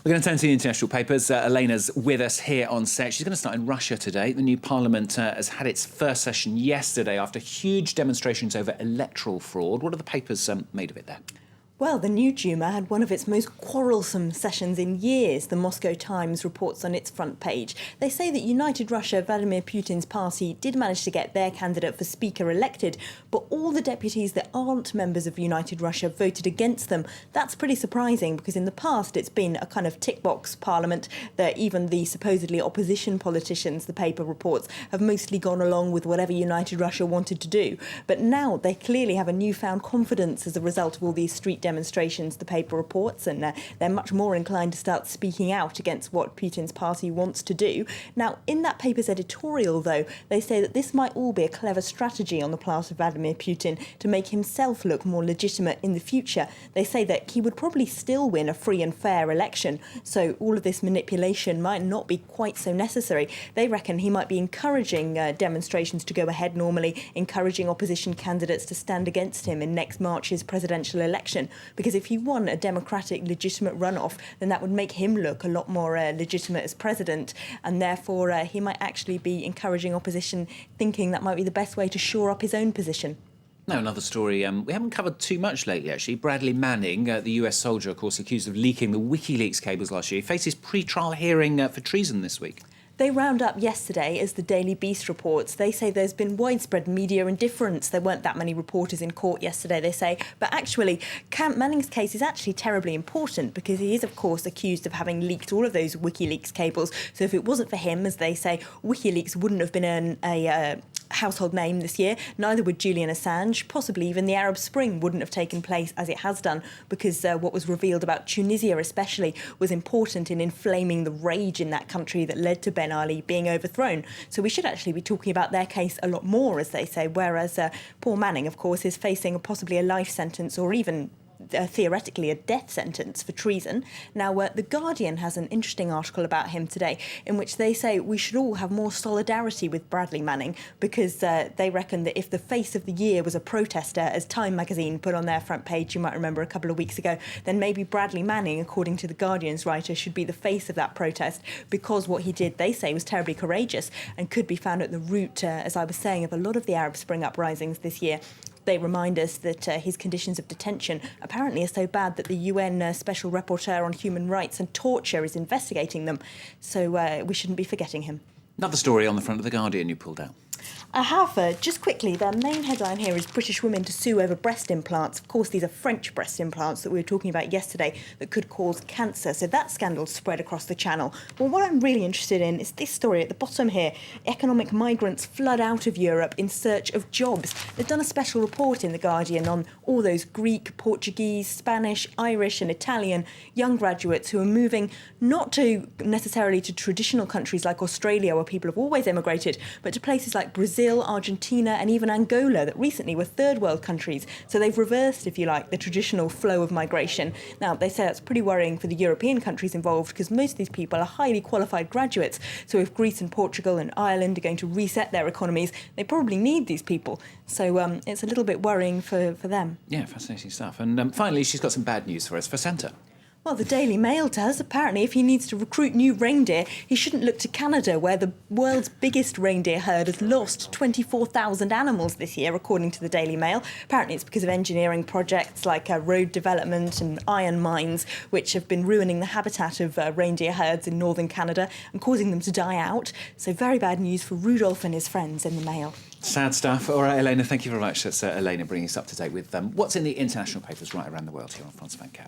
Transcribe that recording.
We're going to turn to the international papers. Elena's with us here on set. She's going to start in Russia today. The new parliament has had its first session yesterday after huge demonstrations over electoral fraud. What are the papers made of it there? Well, the new Duma had one of its most quarrelsome sessions in years, the Moscow Times reports on its front page. They say that United Russia, Vladimir Putin's party, did manage to get their candidate for Speaker elected, but all the deputies that aren't members of United Russia voted against them. That's pretty surprising because in the past it's been a kind of tick-box parliament that even the supposedly opposition politicians, the paper reports, have mostly gone along with whatever United Russia wanted to do. But now they clearly have a newfound confidence as a result of all these street demonstrations, the paper reports, and they're much more inclined to start speaking out against what Putin's party wants to do. Now, in that paper's editorial, though, they say that this might all be a clever strategy on the part of Vladimir Putin to make himself look more legitimate in the future. They say that he would probably still win a free and fair election, so all of this manipulation might not be quite so necessary. They reckon he might be encouraging demonstrations to go ahead normally, encouraging opposition candidates to stand against him in next March's presidential election. Because if he won a democratic, legitimate runoff, then that would make him look a lot more legitimate as president, and therefore he might actually be encouraging opposition, thinking that might be the best way to shore up his own position. Now, another story we haven't covered too much lately, actually. Bradley Manning, the US soldier, of course, accused of leaking the WikiLeaks cables last year, faces pre-trial hearing for treason this week. They round up yesterday, as the Daily Beast reports. They say there's been widespread media indifference. There weren't that many reporters in court yesterday, they say. But actually, Camp Manning's case is actually terribly important because he is, of course, accused of having leaked all of those WikiLeaks cables. So if it wasn't for him, as they say, WikiLeaks wouldn't have been a household name this year. Neither would Julian Assange. Possibly even the Arab Spring wouldn't have taken place as it has done because what was revealed about Tunisia especially was important in inflaming the rage in that country that led to Ben Ali being overthrown. So we should actually be talking about their case a lot more, as they say, whereas poor Manning, of course, is facing possibly a life sentence or even theoretically a death sentence for treason. Now, The Guardian has an interesting article about him today in which they say we should all have more solidarity with Bradley Manning because they reckon that if the face of the year was a protester, as Time magazine put on their front page, you might remember a couple of weeks ago, then maybe Bradley Manning, according to The Guardian's writer, should be the face of that protest because what he did, they say, was terribly courageous and could be found at the root, as I was saying, of a lot of the Arab Spring uprisings this year. They remind us that his conditions of detention apparently are so bad that the UN Special Rapporteur on Human Rights and Torture is investigating them. So we shouldn't be forgetting him. Another story on the front of The Guardian you pulled out. I have. Just quickly, the main headline here is British women to sue over breast implants. Of course, these are French breast implants that we were talking about yesterday that could cause cancer. So that scandal spread across the channel. Well, what I'm really interested in is this story at the bottom here. Economic migrants flood out of Europe in search of jobs. They've done a special report in The Guardian on all those Greek, Portuguese, Spanish, Irish and Italian young graduates who are moving not necessarily to traditional countries like Australia where people have always emigrated, but to places like Brazil, Argentina and even Angola that recently were third world countries. So they've reversed, if you like, the traditional flow of migration. Now, they say that's pretty worrying for the European countries involved because most of these people are highly qualified graduates. So if Greece and Portugal and Ireland are going to reset their economies, they probably need these people. So it's a little bit worrying for them. Yeah, fascinating stuff. And finally, she's got some bad news for us for Santa. Well, the Daily Mail does. Apparently, if he needs to recruit new reindeer, he shouldn't look to Canada, where the world's biggest reindeer herd has lost 24,000 animals this year, according to the Daily Mail. Apparently, it's because of engineering projects like road development and iron mines, which have been ruining the habitat of reindeer herds in northern Canada and causing them to die out. So very bad news for Rudolph and his friends in the Mail. Sad stuff. All right, Elena, thank you very much. That's Elena bringing us up to date with what's in the international papers right around the world here on France 24.